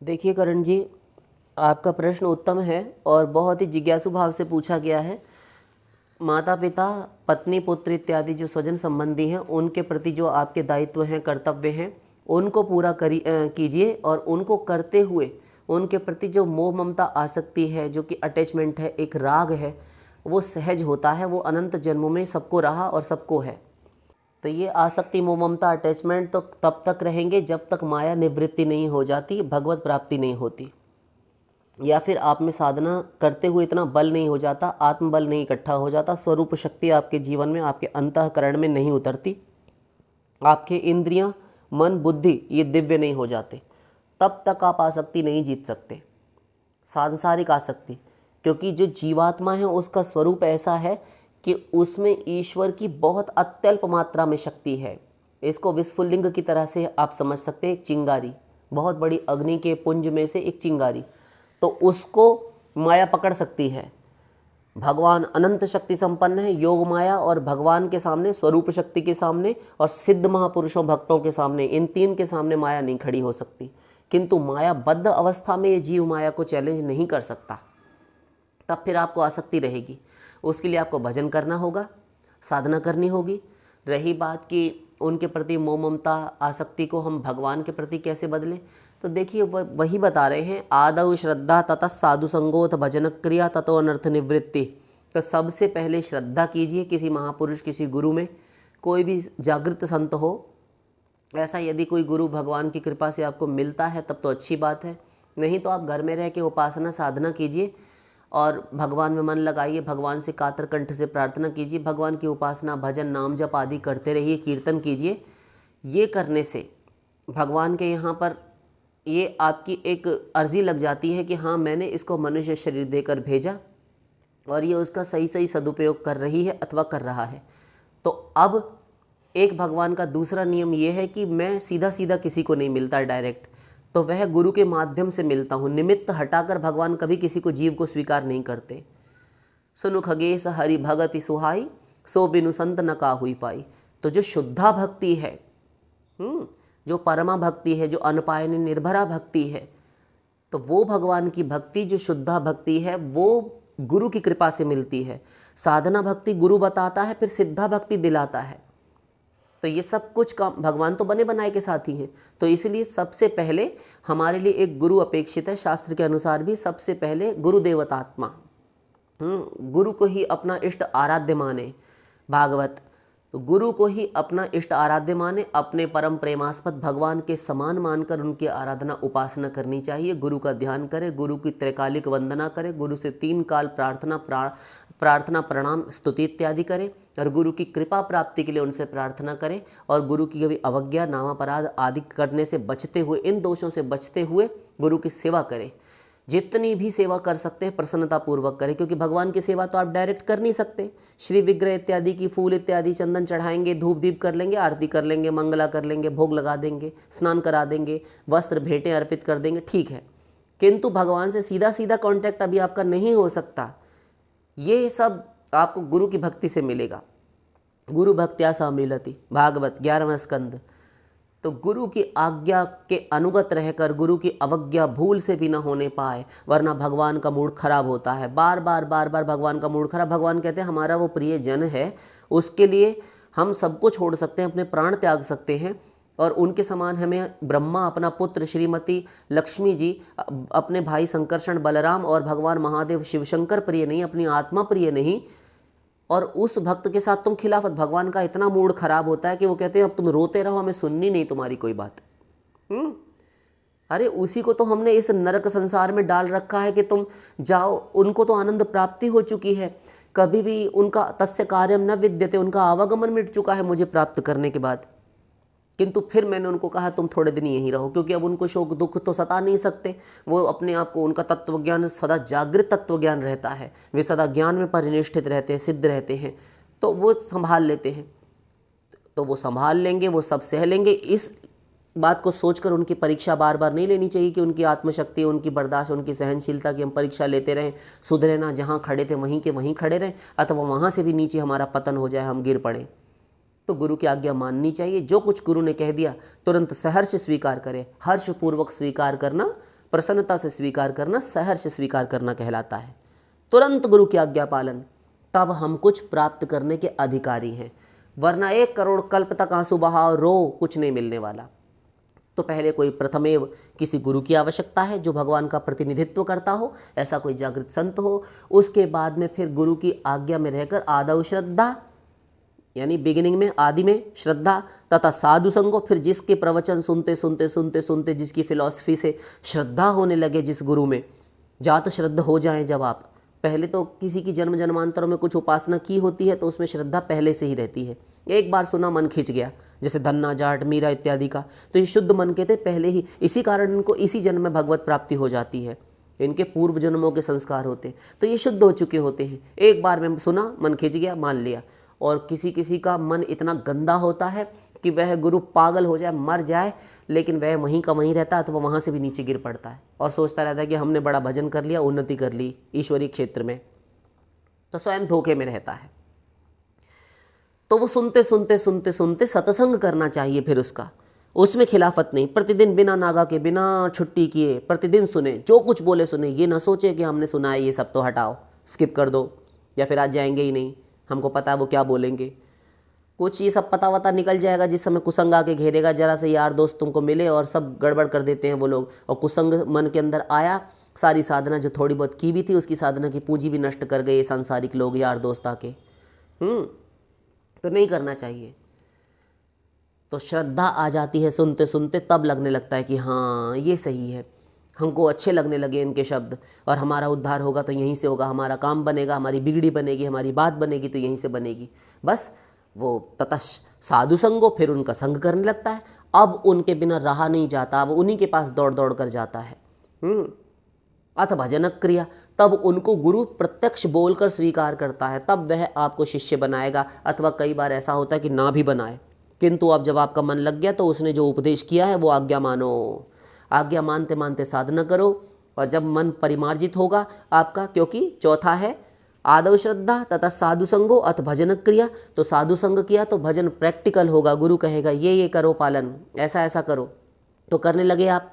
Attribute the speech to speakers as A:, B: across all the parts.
A: देखिए करण जी, आपका प्रश्न उत्तम है और बहुत ही जिज्ञासु भाव से पूछा गया है। माता पिता, पत्नी पुत्र इत्यादि जो स्वजन संबंधी हैं, उनके प्रति जो आपके दायित्व हैं, कर्तव्य हैं, उनको पूरा कीजिए। और उनको करते हुए उनके प्रति जो मोह ममता आसक्ति है, जो कि अटैचमेंट है, एक राग है, वो सहज होता है। वो अनंत जन्मों में सबको रहा और सबको है। तो ये आसक्ति, मोह ममता, अटैचमेंट तो तब तक रहेंगे जब तक माया निवृत्ति नहीं हो जाती, भगवत प्राप्ति नहीं होती, या फिर आप में साधना करते हुए इतना बल नहीं हो जाता, आत्मबल नहीं इकट्ठा हो जाता, स्वरूप शक्ति आपके जीवन में, आपके अंतःकरण में नहीं उतरती, आपके इंद्रियां, मन, बुद्धि ये दिव्य नहीं हो जाते, तब तक आप आसक्ति नहीं जीत सकते, सांसारिक आसक्ति। क्योंकि जो जीवात्मा है उसका स्वरूप ऐसा है कि उसमें ईश्वर की बहुत अत्यल्प मात्रा में शक्ति है। इसको विस्फुलिंग की तरह से आप समझ सकते हैं। एक चिंगारी, बहुत बड़ी अग्नि के पुंज में से एक चिंगारी, तो उसको माया पकड़ सकती है। भगवान अनंत शक्ति संपन्न है। योग माया और भगवान के सामने, स्वरूप शक्ति के सामने और सिद्ध महापुरुषों भक्तों के सामने, इन तीन के सामने माया नहीं खड़ी हो सकती। किंतु मायाबद्ध अवस्था में ये जीव माया को चैलेंज नहीं कर सकता। तब फिर आपको आसक्ति रहेगी। उसके लिए आपको भजन करना होगा, साधना करनी होगी। रही बात कि उनके प्रति मोह ममता आसक्ति को हम भगवान के प्रति कैसे बदलें, तो देखिए वही बता रहे हैं, आदौ श्रद्धा ततः साधु संगोत भजन क्रिया ततो अनर्थ निवृत्ति। तो सबसे पहले श्रद्धा कीजिए किसी महापुरुष, किसी गुरु में, कोई भी जागृत संत हो। ऐसा यदि कोई गुरु भगवान की कृपा से आपको मिलता है तब तो अच्छी बात है, नहीं तो आप घर में रह के उपासना साधना कीजिए और भगवान में मन लगाइए, भगवान से कातर कंठ से प्रार्थना कीजिए, भगवान की उपासना, भजन, नाम जप आदि करते रहिए, कीर्तन कीजिए। ये करने से भगवान के यहाँ पर ये आपकी एक अर्जी लग जाती है कि हाँ, मैंने इसको मनुष्य शरीर देकर भेजा और ये उसका सही सही सदुपयोग कर रही है अथवा कर रहा है। तो अब एक भगवान का दूसरा नियम ये है कि मैं सीधा सीधा किसी को नहीं मिलता डायरेक्ट, तो वह गुरु के माध्यम से मिलता हूँ। निमित्त हटाकर भगवान कभी किसी को, जीव को स्वीकार नहीं करते। सुनु खगेश हरि भगति सुहाई, सो बिनु संत न काहुई पाई। तो जो शुद्धा भक्ति है, जो परमा भक्ति है, जो अनपायनी निर्भरा भक्ति है, तो वो भगवान की भक्ति, जो शुद्धा भक्ति है, वो गुरु की कृपा से मिलती है। साधना भक्ति गुरु बताता है, फिर सिद्धा भक्ति दिलाता है। तो ये सब कुछ काम भगवान तो बने बनाए के साथ ही हैं। तो इसलिए सबसे पहले हमारे लिए एक गुरु अपेक्षित है। शास्त्र के अनुसार भी सबसे पहले गुरुदेवतात्मा, गुरु को ही अपना इष्ट आराध्य माने। भागवत, तो गुरु को ही अपना इष्ट आराध्य माने, अपने परम प्रेमास्पद भगवान के समान मानकर उनकी आराधना उपासना करनी चाहिए। गुरु का ध्यान करें, गुरु की त्रैकालिक वंदना करें, गुरु से 3 काल प्रार्थना प्रणाम स्तुति इत्यादि करें और गुरु की कृपा प्राप्ति के लिए उनसे प्रार्थना करें। और गुरु की कभी अवज्ञा, नामापराध आदि करने से बचते हुए, इन दोषों से बचते हुए गुरु की सेवा करें। जितनी भी सेवा कर सकते हैं प्रसन्नता पूर्वक करें, क्योंकि भगवान की सेवा तो आप डायरेक्ट कर नहीं सकते। श्री विग्रह इत्यादि की फूल इत्यादि चंदन चढ़ाएंगे, धूप दीप कर लेंगे, आरती कर लेंगे, मंगला कर लेंगे, भोग लगा देंगे, स्नान करा देंगे, वस्त्र भेंटें अर्पित कर देंगे, ठीक है। किंतु भगवान से सीधा सीधा कांटेक्ट अभी आपका नहीं हो सकता। ये सब आपको गुरु की भक्ति से मिलेगा। गुरु भक्त्या सा मिलति, भागवत 11वां स्कंद। तो गुरु की आज्ञा के अनुगत रहकर, गुरु की अवज्ञा भूल से भी ना होने पाए, वरना भगवान का मूड खराब होता है। बार बार भगवान का मूड खराब। भगवान कहते हैं हमारा वो प्रिय जन है, उसके लिए हम सबको छोड़ सकते हैं, अपने प्राण त्याग सकते हैं। और उनके समान हमें ब्रह्मा, अपना पुत्र श्रीमती लक्ष्मी जी, अपने भाई संकर्षण बलराम और भगवान महादेव शिवशंकर प्रिय नहीं, अपनी आत्मा प्रिय नहीं। और उस भक्त के साथ तुम खिलाफत, भगवान का इतना मूड खराब होता है कि वो कहते हैं अब तुम रोते रहो, हमें सुननी नहीं तुम्हारी कोई बात। अरे उसी को तो हमने इस नरक संसार में डाल रखा है कि तुम जाओ। उनको तो आनंद प्राप्ति हो चुकी है, कभी भी उनका तस्य कार्यम न विद्यते, उनका आवागमन मिट चुका है मुझे प्राप्त करने के बाद। किंतु फिर मैंने उनको कहा तुम थोड़े दिन यहीं रहो, क्योंकि अब उनको शोक दुख तो सता नहीं सकते। वो अपने आप को, उनका तत्वज्ञान सदा जागृत तत्वज्ञान रहता है, वे सदा ज्ञान में परिनिष्ठित रहते हैं, सिद्ध रहते हैं, तो वो संभाल लेते हैं। तो वो संभाल लेंगे, वो सब सह लेंगे। इस बात को सोचकर उनकी परीक्षा बार बार नहीं लेनी चाहिए कि उनकी आत्मशक्ति, उनकी बर्दाश्त, उनकी सहनशीलता की हम परीक्षा लेते रहें, सुधरे ना, जहाँ खड़े थे वहीं के वहीं खड़े रहें, अथवा वहाँ से भी नीचे हमारा पतन हो जाए, हम गिर पड़ें। तो गुरु की आज्ञा माननी चाहिए। जो कुछ गुरु ने कह दिया तुरंत सहर्ष स्वीकार करें। हर्षपूर्वक स्वीकार करना प्रसन्नता से स्वीकार करना, सहर्ष स्वीकार करना कहलाता है। तुरंत गुरु की आज्ञा पालन, तब हम कुछ प्राप्त करने के अधिकारी हैं, वरना 1 करोड़ कल्प तक आंसू बहाओ रो, कुछ नहीं मिलने वाला। तो पहले कोई प्रथमेव किसी गुरु की आवश्यकता है जो भगवान का प्रतिनिधित्व करता हो, ऐसा कोई जागृत संत हो। उसके बाद में फिर गुरु की आज्ञा में रहकर आदौ श्रद्धा, यानी बिगिनिंग में आदि में श्रद्धा, तथा साधु संगो, फिर जिसके प्रवचन सुनते सुनते सुनते सुनते जिसकी फिलॉसफी से श्रद्धा होने लगे, जिस गुरु में जात श्रद्धा हो जाए। जब आप पहले तो किसी की जन्म जन्मांतरों में कुछ उपासना की होती है तो उसमें श्रद्धा पहले से ही रहती है। एक बार सुना मन खिंच गया, जैसे धन्ना जाट मीरा इत्यादि का, तो ये शुद्ध मन के थे पहले ही, इसी कारण इनको इसी जन्म में भगवत प्राप्ति हो जाती है। इनके पूर्व जन्मों के संस्कार होते हैं तो ये शुद्ध हो चुके होते हैं। एक बार में सुना मन खिंच गया, मान लिया। और किसी किसी का मन इतना गंदा होता है कि वह गुरु पागल हो जाए, मर जाए, लेकिन वह वहीं का वहीं रहता है, तो वह वहाँ से भी नीचे गिर पड़ता है और सोचता रहता है कि हमने बड़ा भजन कर लिया, उन्नति कर ली ईश्वरीय क्षेत्र में, तो स्वयं धोखे में रहता है। तो वो सुनते सुनते सुनते सुनते सत्संग करना चाहिए। फिर उसमें खिलाफत नहीं, प्रतिदिन बिना नागा के, बिना छुट्टी किए प्रतिदिन सुने, जो कुछ बोले सुने। ये ना सोचे कि हमने सुना है ये सब तो हटाओ, स्किप कर दो, या फिर आज जाएंगे ही नहीं, हमको पता है वो क्या बोलेंगे। कुछ ये सब पता वता निकल जाएगा जिस समय कुसंग आके घेरेगा, जरा से यार दोस्त तुमको मिले और सब गड़बड़ कर देते हैं वो लोग। और कुसंग मन के अंदर आया, सारी साधना जो थोड़ी बहुत की भी थी उसकी साधना की पूंजी भी नष्ट कर गए सांसारिक लोग, यार दोस्त आके। तो नहीं करना चाहिए। तो श्रद्धा आ जाती है सुनते सुनते, तब लगने लगता है कि हाँ ये सही है, हमको अच्छे लगने लगे इनके शब्द, और हमारा उद्धार होगा तो यहीं से होगा, हमारा काम बनेगा, हमारी बिगड़ी बनेगी, हमारी बात बनेगी तो यहीं से बनेगी। बस वो ततश साधु संगो, फिर उनका संग करने लगता है। अब उनके बिना रहा नहीं जाता, अब उन्हीं के पास दौड़ दौड़ कर जाता है। अथ भजनक क्रिया, तब उनको गुरु प्रत्यक्ष बोलकर स्वीकार करता है, तब वह आपको शिष्य बनाएगा। अथवा कई बार ऐसा होता है कि ना भी बनाए, किंतु अब जब आपका मन लग गया तो उसने जो उपदेश किया है वो आज्ञा मानो। आज्ञा मानते मानते साधना करो, और जब मन परिमार्जित होगा आपका, क्योंकि चौथा है आदव श्रद्धा तथा साधु संगो अथ भजन क्रिया, तो साधु संग किया तो भजन प्रैक्टिकल होगा। गुरु कहेगा ये करो पालन, ऐसा ऐसा करो, तो करने लगे आप।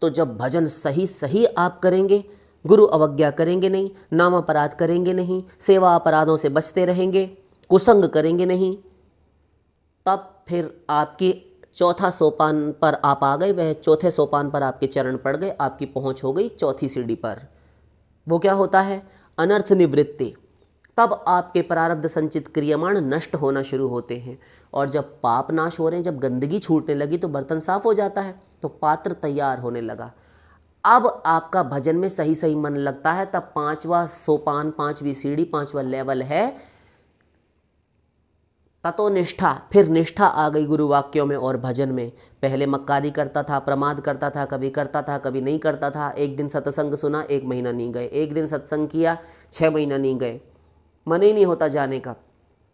A: तो जब भजन सही सही आप करेंगे, गुरु अवज्ञा करेंगे नहीं, नाम अपराध करेंगे नहीं, सेवा अपराधों से बचते रहेंगे, कुसंग करेंगे नहीं, तब फिर आपकी चौथा सोपान पर आप आ गए। वह चौथे सोपान पर आपके चरण पड़ गए, आपकी पहुंच हो गई चौथी सीढ़ी पर। वो क्या होता है? अनर्थ निवृत्ति। तब आपके प्रारब्ध संचित क्रियमाण नष्ट होना शुरू होते हैं, और जब पाप नाश हो रहे हैं, जब गंदगी छूटने लगी तो बर्तन साफ हो जाता है, तो पात्र तैयार होने लगा। अब आपका भजन में सही सही मन लगता है, तब 5वां सोपान, 5वीं सीढ़ी, 5वां लेवल है ततो निष्ठा। फिर निष्ठा आ गई गुरु वाक्यों में और भजन में। पहले मक्कारी करता था, प्रमाद करता था, कभी करता था कभी नहीं करता था। एक दिन सत्संग सुना, 1 महीना नहीं गए। एक दिन सत्संग किया, 6 महीना नहीं गए, मन ही नहीं होता जाने का।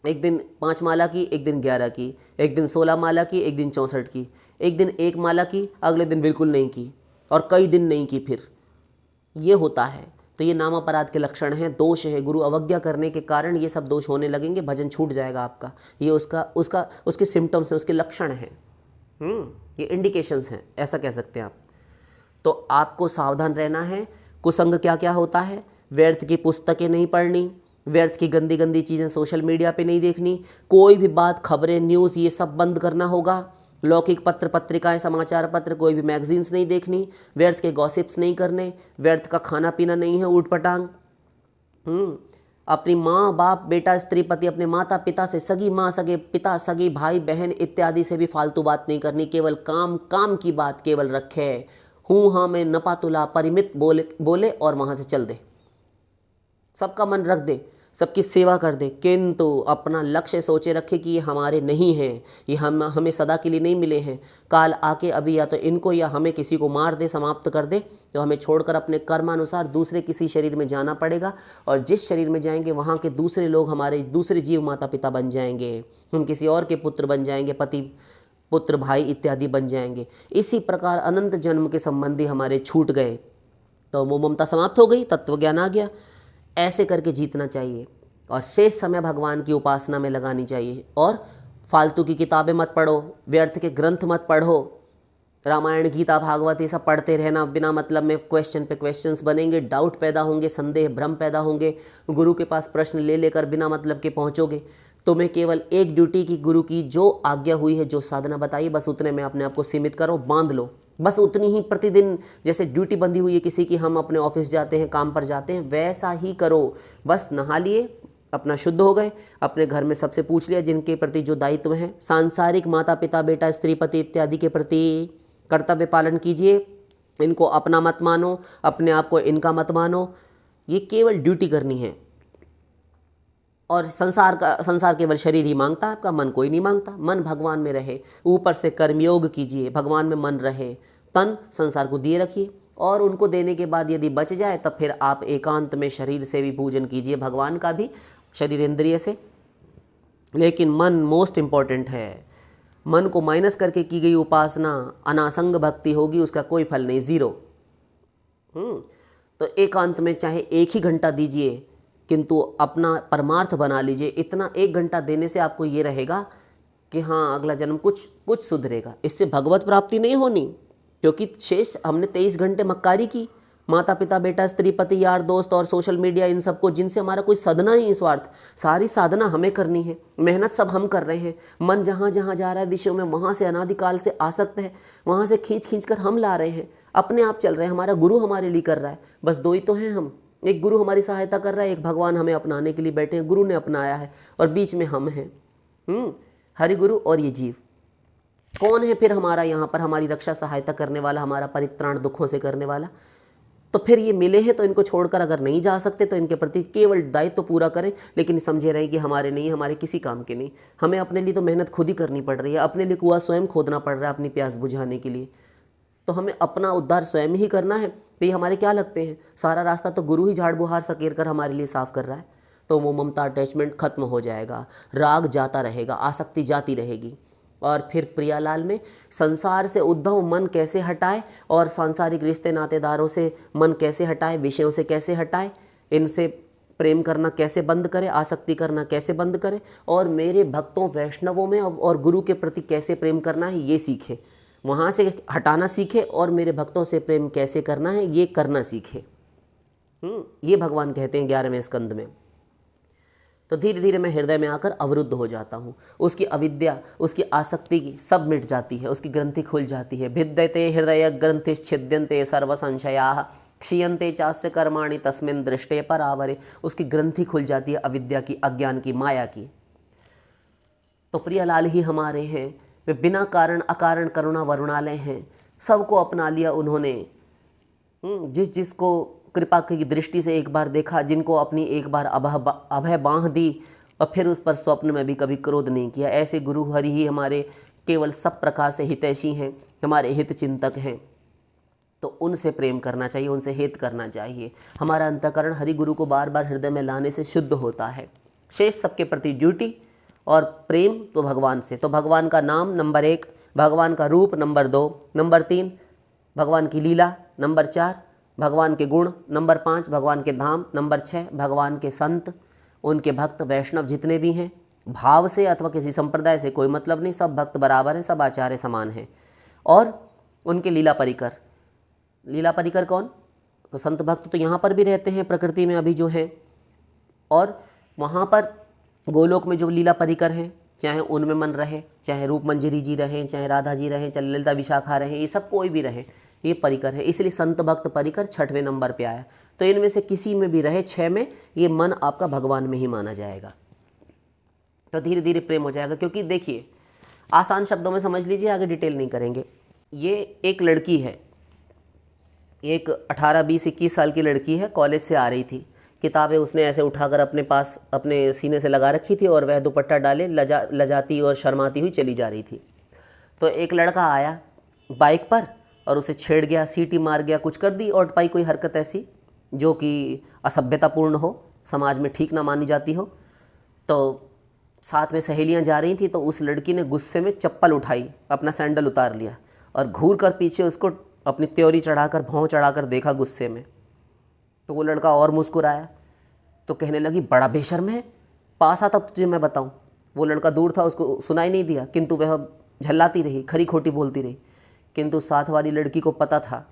A: एक दिन 5 माला की, एक दिन 11 की, एक दिन 16 माला की, एक दिन 64 की, एक दिन 1 माला की, अगले दिन बिल्कुल नहीं की, और कई दिन नहीं की। फिर ये होता है। तो ये नाम अपराध के लक्षण हैं, दोष है। गुरु अवज्ञा करने के कारण ये सब दोष होने लगेंगे, भजन छूट जाएगा आपका। ये उसके सिम्टम्स हैं, उसके लक्षण हैं, ये इंडिकेशंस हैं, ऐसा कह सकते हैं आप। तो आपको सावधान रहना है। कुसंग क्या क्या होता है? व्यर्थ की पुस्तकें नहीं पढ़नी, व्यर्थ की गंदी गंदी चीज़ें सोशल मीडिया पे नहीं देखनी, कोई भी बात, खबरें, न्यूज़, ये सब बंद करना होगा। लौकिक पत्र पत्रिकाएं, समाचार पत्र, कोई भी मैगजीन्स नहीं देखनी, व्यर्थ के गॉसिप्स नहीं करने, व्यर्थ का खाना पीना नहीं है ऊट पटांग। अपनी माँ बाप, बेटा, स्त्री, पति, अपने माता पिता से, सगी माँ, सगे पिता, सगी भाई बहन इत्यादि से भी फालतू बात नहीं करनी। केवल काम काम की बात केवल रखे। हूँ हाँ में नपा तुला परिमित बोले और वहाँ से चल दे। सबका मन रख दे, सबकी सेवा कर दे, किंतु अपना लक्ष्य सोचे रखे कि ये हमारे नहीं हैं, ये हमें सदा के लिए नहीं मिले हैं। काल आके अभी या तो इनको या हमें किसी को मार दे, समाप्त कर दे, तो हमें छोड़कर अपने कर्मानुसार दूसरे किसी शरीर में जाना पड़ेगा। और जिस शरीर में जाएंगे वहाँ के दूसरे लोग हमारे दूसरे जीव माता पिता बन जाएंगे, हम किसी और के पुत्र बन जाएंगे, पति पुत्र भाई इत्यादि बन जाएंगे। इसी प्रकार अनंत जन्म के संबंधी हमारे छूट गए, तो वो ममता समाप्त हो गई, तत्व ज्ञान आ गया। ऐसे करके जीतना चाहिए, और शेष समय भगवान की उपासना में लगानी चाहिए। और फालतू की किताबें मत पढ़ो, व्यर्थ के ग्रंथ मत पढ़ो, रामायण गीता भागवत ये सब पढ़ते रहना बिना मतलब में, क्वेश्चन पे क्वेश्चंस बनेंगे, डाउट पैदा होंगे, संदेह भ्रम पैदा होंगे, गुरु के पास प्रश्न ले लेकर बिना मतलब के पहुंचोगे। तुम्हें केवल एक ड्यूटी की, गुरु की जो आज्ञा हुई है, जो साधना बताई, बस उतने में अपने आप को सीमित करो, बांध लो, बस उतनी ही प्रतिदिन। जैसे ड्यूटी बंधी हुई है किसी की, हम अपने ऑफिस जाते हैं, काम पर जाते हैं, वैसा ही करो। बस नहा लिए, अपना शुद्ध हो गए, अपने घर में सबसे पूछ लिया जिनके प्रति जो दायित्व है, सांसारिक माता पिता बेटा स्त्री पति इत्यादि के प्रति कर्तव्य पालन कीजिए। इनको अपना मत मानो, अपने आप को इनका मत मानो, ये केवल ड्यूटी करनी है। और संसार केवल शरीर ही मांगता है आपका, मन कोई नहीं मांगता। मन भगवान में रहे, ऊपर से कर्मयोग कीजिए, भगवान में मन रहे, तन संसार को दिए रखिए, और उनको देने के बाद यदि बच जाए तब फिर आप एकांत में शरीर से भी पूजन कीजिए, भगवान का भी, शरीर इंद्रिय से। लेकिन मन मोस्ट इम्पॉर्टेंट है। मन को माइनस करके की गई उपासना अनासंग भक्ति होगी, उसका कोई फल नहीं, जीरो। तो एकांत में चाहे 1 ही घंटा दीजिए, किंतु अपना परमार्थ बना लीजिए। इतना 1 घंटा देने से आपको ये रहेगा कि हाँ अगला जन्म कुछ सुधरेगा। इससे भगवत प्राप्ति नहीं होनी, क्योंकि शेष हमने 23 घंटे मक्कारी की, माता पिता बेटा स्त्री पति यार दोस्त और सोशल मीडिया, इन सबको, जिनसे हमारा कोई साधना ही स्वार्थ। सारी साधना हमें करनी है, मेहनत सब हम कर रहे हैं। मन जहाँ जहाँ जा रहा है विषयों में, वहाँ से अनादिकाल से आसक्त है, वहाँ से खींच कर हम ला रहे हैं, अपने आप चल रहे हैं। हमारा गुरु हमारे लिए कर रहा है, बस 2 ही तो हैं हम। एक गुरु हमारी सहायता कर रहा है, एक भगवान हमें अपनाने के लिए बैठे हैं, गुरु ने अपनाया है, और बीच में हम हैं, हरि गुरु और ये जीव। कौन है फिर हमारा यहाँ पर हमारी रक्षा सहायता करने वाला, हमारा परित्राण दुखों से करने वाला? तो फिर ये मिले हैं, तो इनको छोड़कर अगर नहीं जा सकते तो इनके प्रति केवल दायित्व तो पूरा करें, लेकिन समझे रहें कि हमारे नहीं, हमारे किसी काम के नहीं। हमें अपने लिए तो मेहनत खुद ही करनी पड़ रही है, अपने लिए कुआं स्वयं खोदना पड़ रहा है अपनी प्यास बुझाने के लिए। तो हमें अपना उद्धार स्वयं ही करना है। तो ये हमारे क्या लगते हैं, सारा रास्ता तो गुरु ही झाड़ बुहार सकेर कर हमारे लिए साफ कर रहा है। तो वो ममता अटैचमेंट खत्म हो जाएगा, राग जाता रहेगा, आसक्ति जाती रहेगी। और फिर प्रियालाल में संसार से उद्धव मन कैसे हटाए, और सांसारिक रिश्ते नातेदारों से मन कैसे हटाए, विषयों से कैसे हटाए, इनसे प्रेम करना कैसे बंद करे, आसक्ति करना कैसे बंद करे, और मेरे भक्तों वैष्णवों में और गुरु के प्रति कैसे प्रेम करना है ये सीखे। वहाँ से हटाना सीखे, और मेरे भक्तों से प्रेम कैसे करना है ये करना सीखे। ये भगवान कहते हैं 11वें स्कंद में। तो धीरे धीरे मैं हृदय में आकर अवरुद्ध हो जाता हूँ, उसकी अविद्या, उसकी आसक्ति की सब मिट जाती है, उसकी ग्रंथि खुल जाती है। भिद्यते हृदय ग्रंथिश्छिद्यन्ते सर्व संशयाः क्षीयन्ते चास्य कर्माणि तस्मिन् दृष्टे परावरे। उसकी ग्रंथि खुल जाती है अविद्या की, अज्ञान की, माया की। तो प्रियलाल ही हमारे हैं, वे बिना कारण अकारण करुणा वरुणालय हैं। सबको अपना लिया उन्होंने, जिसको कृपा की दृष्टि से एक बार देखा, जिनको अपनी एक बार अभय बांह दी, और फिर उस पर स्वप्न में भी कभी क्रोध नहीं किया। ऐसे गुरु हरि ही हमारे केवल सब प्रकार से हितैषी हैं, हमारे हित चिंतक हैं। तो उनसे प्रेम करना चाहिए, उनसे हित करना चाहिए। हमारा अंतःकरण हरि गुरु को बार बार हृदय में लाने से शुद्ध होता है। शेष सबके प्रति ड्यूटी और प्रेम तो भगवान से। तो भगवान का नाम नंबर 1, भगवान का रूप नंबर 2, नंबर 3 भगवान की लीला, नंबर 4 भगवान के गुण, नंबर 5 भगवान के धाम, नंबर 6 भगवान के संत, उनके भक्त वैष्णव जितने भी हैं, भाव से अथवा किसी संप्रदाय से कोई मतलब नहीं, सब भक्त बराबर हैं, सब आचार्य समान हैं। और उनके लीला परिकर। लीला परिकर कौन? तो संत भक्त तो यहाँ पर भी रहते हैं प्रकृति में अभी जो हैं, और वहाँ पर गोलोक में जो लीला परिकर हैं, चाहे उनमें मन रहे, चाहे रूप मंजरी जी रहें, चाहे राधा जी रहें, चाहे ललिता विशाखा रहें, ये सब कोई भी रहे, ये परिकर है। इसलिए संत भक्त परिकर 6वें नंबर पे आया। तो इनमें से किसी में भी रहे 6 में, ये मन आपका भगवान में ही माना जाएगा। तो धीरे धीरे प्रेम हो जाएगा। क्योंकि देखिए, आसान शब्दों में समझ लीजिए, आगे डिटेल नहीं करेंगे। ये एक लड़की है, एक 18, 20, 21 साल की लड़की है, कॉलेज से आ रही थी। किताबें उसने ऐसे उठाकर अपने पास अपने सीने से लगा रखी थी, और वह दुपट्टा डाले लजाती और शर्माती हुई चली जा रही थी। तो एक लड़का आया बाइक पर और उसे छेड़ गया, सीटी मार गया, कुछ कर दी और पाई कोई हरकत ऐसी जो कि असभ्यतापूर्ण हो, समाज में ठीक ना मानी जाती हो। तो साथ में सहेलियां जा रही थी, तो उस लड़की ने गुस्से में चप्पल उठाई, अपना सैंडल उतार लिया और घूर कर पीछे उसको अपनी त्योरी चढ़ाकर, भौं चढ़ाकर देखा गुस्से में। तो वो लड़का और मुस्कुराया, तो कहने लगी बड़ा बेशर्म है, पास आता तुझे मैं बताऊं। वो लड़का दूर था, उसको सुनाई नहीं दिया, किंतु वह झल्लाती रही, खरी खोटी बोलती रही किंतु साथ वाली लड़की को पता था।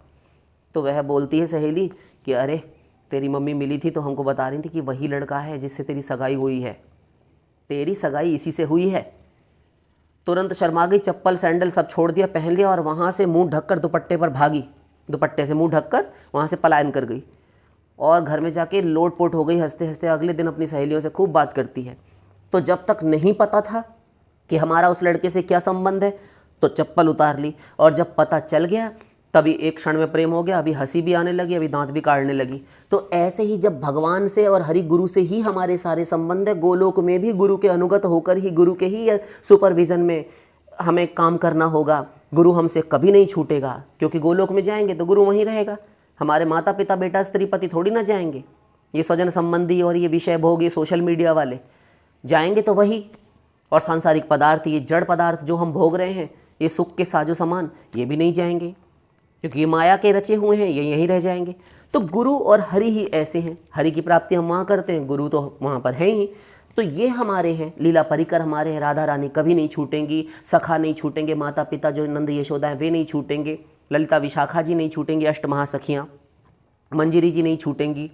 A: तो वह बोलती है सहेली कि अरे तेरी मम्मी मिली थी तो हमको बता रही थी कि वही लड़का है जिससे तेरी सगाई हुई है, तेरी सगाई इसी से हुई है। तुरंत शर्मा गई, चप्पल सैंडल सब छोड़ दिया, पहन लिया और वहाँ से मुंह ढककर दुपट्टे पर भागी, दुपट्टे से मुंह ढककर वहाँ से पलायन कर गई और घर में जाके लोटपोट हो गई। हंसते हंसते अगले दिन अपनी सहेलियों से खूब बात करती है। तो जब तक नहीं पता था कि हमारा उस लड़के से क्या संबंध है तो चप्पल उतार ली, और जब पता चल गया तभी एक क्षण में प्रेम हो गया। अभी हंसी भी आने लगी, अभी दांत भी काटने लगी। तो ऐसे ही जब भगवान से और हरि गुरु से ही हमारे सारे संबंध है, गोलोक में भी गुरु के अनुगत होकर ही, गुरु के ही सुपरविजन में हमें काम करना होगा। गुरु हमसे कभी नहीं छूटेगा, क्योंकि गोलोक में जाएंगे तो गुरु वहीं रहेगा। हमारे माता पिता बेटा स्त्री पति थोड़ी ना जाएंगे, ये स्वजन संबंधी और ये विषय भोग, ये सोशल मीडिया वाले जाएंगे तो वही। और सांसारिक पदार्थ, ये जड़ पदार्थ जो हम भोग रहे हैं, ये सुख के साजो सामान, ये भी नहीं जाएंगे, क्योंकि ये माया के रचे हुए हैं, ये यहीं रह जाएंगे। तो गुरु और हरि ही ऐसे हैं। हरि की प्राप्ति हम वहाँ करते हैं, गुरु तो वहाँ पर है ही। तो ये हमारे हैं, लीला परिकर हमारे हैं। राधा रानी कभी नहीं छूटेंगी, सखा नहीं छूटेंगे, माता पिता जो नंद यशोदा हैं वे नहीं छूटेंगे, ललिता विशाखा जी नहीं छूटेंगी, अष्ट महासखियाँ मंजिरी जी नहीं छूटेंगी।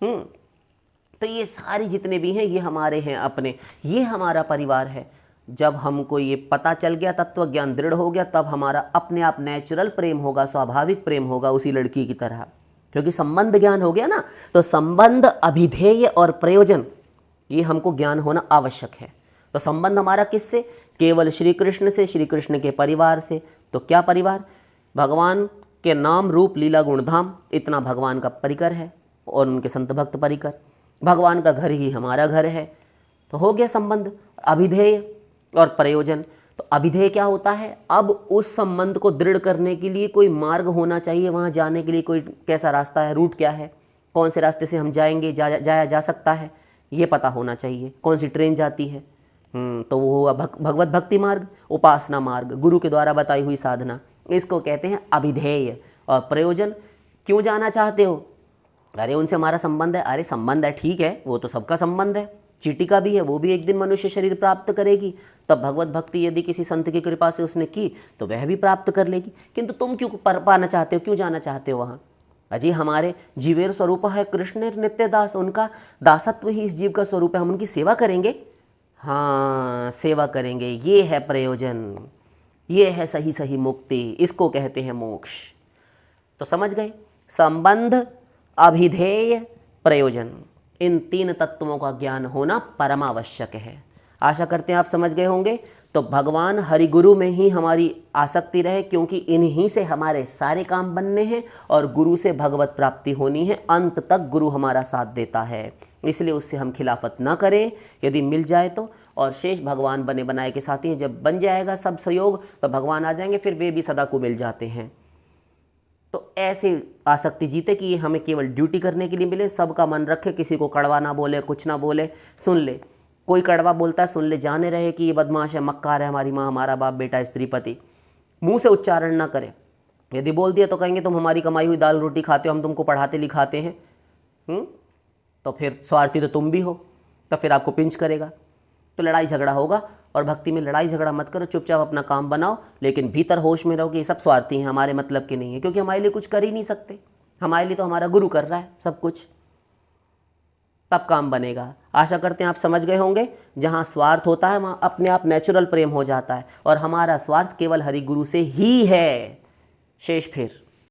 A: तो ये सारी जितने भी हैं ये हमारे हैं अपने, ये हमारा परिवार है। जब हमको ये पता चल गया, तत्व ज्ञान दृढ़ हो गया, तब हमारा अपने आप नेचुरल प्रेम होगा, स्वाभाविक प्रेम होगा उसी लड़की की तरह, क्योंकि संबंध ज्ञान हो गया ना। तो संबंध, अभिधेय और प्रयोजन, ये हमको ज्ञान होना आवश्यक है। तो संबंध हमारा किससे? केवल श्री कृष्ण से, श्री कृष्ण के परिवार से। तो क्या परिवार? भगवान के नाम रूप लीला गुणधाम, इतना भगवान का परिकर है और उनके संत भक्त परिकर। भगवान का घर ही हमारा घर है। तो हो गया संबंध, अभिधेय और प्रयोजन। तो अभिधेय क्या होता है? अब उस संबंध को दृढ़ करने के लिए कोई मार्ग होना चाहिए, वहाँ जाने के लिए कोई कैसा रास्ता है, रूट क्या है, कौन से रास्ते से हम जाएंगे, जाया जा सकता है, ये पता होना चाहिए। कौन सी ट्रेन जाती है, तो वो हुआ भगवत भक्ति मार्ग, उपासना मार्ग, गुरु के द्वारा बताई हुई साधना, इसको कहते हैं अभिधेय। और प्रयोजन, क्यों जाना चाहते हो? अरे उनसे हमारा संबंध है। अरे संबंध है, ठीक है, वो तो सबका संबंध है, चीटी का भी है, वो भी एक दिन मनुष्य शरीर प्राप्त करेगी। तब भगवत भक्ति यदि किसी संत की कृपा से उसने की तो वह भी प्राप्त कर लेगी। किंतु तुम क्यों पाना चाहते हो, क्यों जाना चाहते हो वहाँ? अजी हमारे जीवेर स्वरूप है कृष्ण नित्य दास, उनका दासत्व ही इस जीव का स्वरूप है, हम उनकी सेवा करेंगे। हाँ, सेवा करेंगे, ये है प्रयोजन, ये है सही सही मुक्ति, इसको कहते हैं मोक्ष। तो समझ गए, संबंध, अभिधेय, प्रयोजन, इन तीन तत्वों का ज्ञान होना परमावश्यक है। आशा करते हैं आप समझ गए होंगे। तो भगवान हरि गुरु में ही हमारी आसक्ति रहे, क्योंकि इन्हीं से हमारे सारे काम बनने हैं और गुरु से भगवत प्राप्ति होनी है। अंत तक गुरु हमारा साथ देता है, इसलिए उससे हम खिलाफत ना करें यदि मिल जाए तो। और शेष भगवान बने बनाए के साथी हैं, जब बन जाएगा सब सहयोग तो भगवान आ जाएंगे, फिर वे भी सदा को मिल जाते हैं। तो ऐसे आसक्ति जीते कि ये हमें केवल ड्यूटी करने के लिए मिले, सबका मन रखे, किसी को कड़वा ना बोले, कुछ ना बोले, सुन ले। कोई कड़वा बोलता है सुन ले, जाने रहे कि ये बदमाश है, मक्कार है, हमारी माँ, हमारा बाप, बेटा, स्त्री पति, मुंह से उच्चारण ना करे। यदि बोल दिया तो कहेंगे तुम हमारी कमाई हुई दाल रोटी खाते हो, हम तुमको पढ़ाते लिखाते हैं। तो फिर स्वार्थी तो तुम भी हो, तो फिर आपको पिंच करेगा, तो लड़ाई झगड़ा होगा। और भक्ति में लड़ाई झगड़ा मत करो, चुपचाप अपना काम बनाओ, लेकिन भीतर होश में रहो कि ये सब स्वार्थी हैं, हमारे मतलब के नहीं है, क्योंकि हमारे लिए कुछ कर ही नहीं सकते, हमारे लिए तो हमारा गुरु कर रहा है सब कुछ, तब काम बनेगा। आशा करते हैं आप समझ गए होंगे। जहाँ स्वार्थ होता है वहाँ अपने आप नेचुरल प्रेम हो जाता है, और हमारा स्वार्थ केवल हरि गुरु से ही है, शेष फिर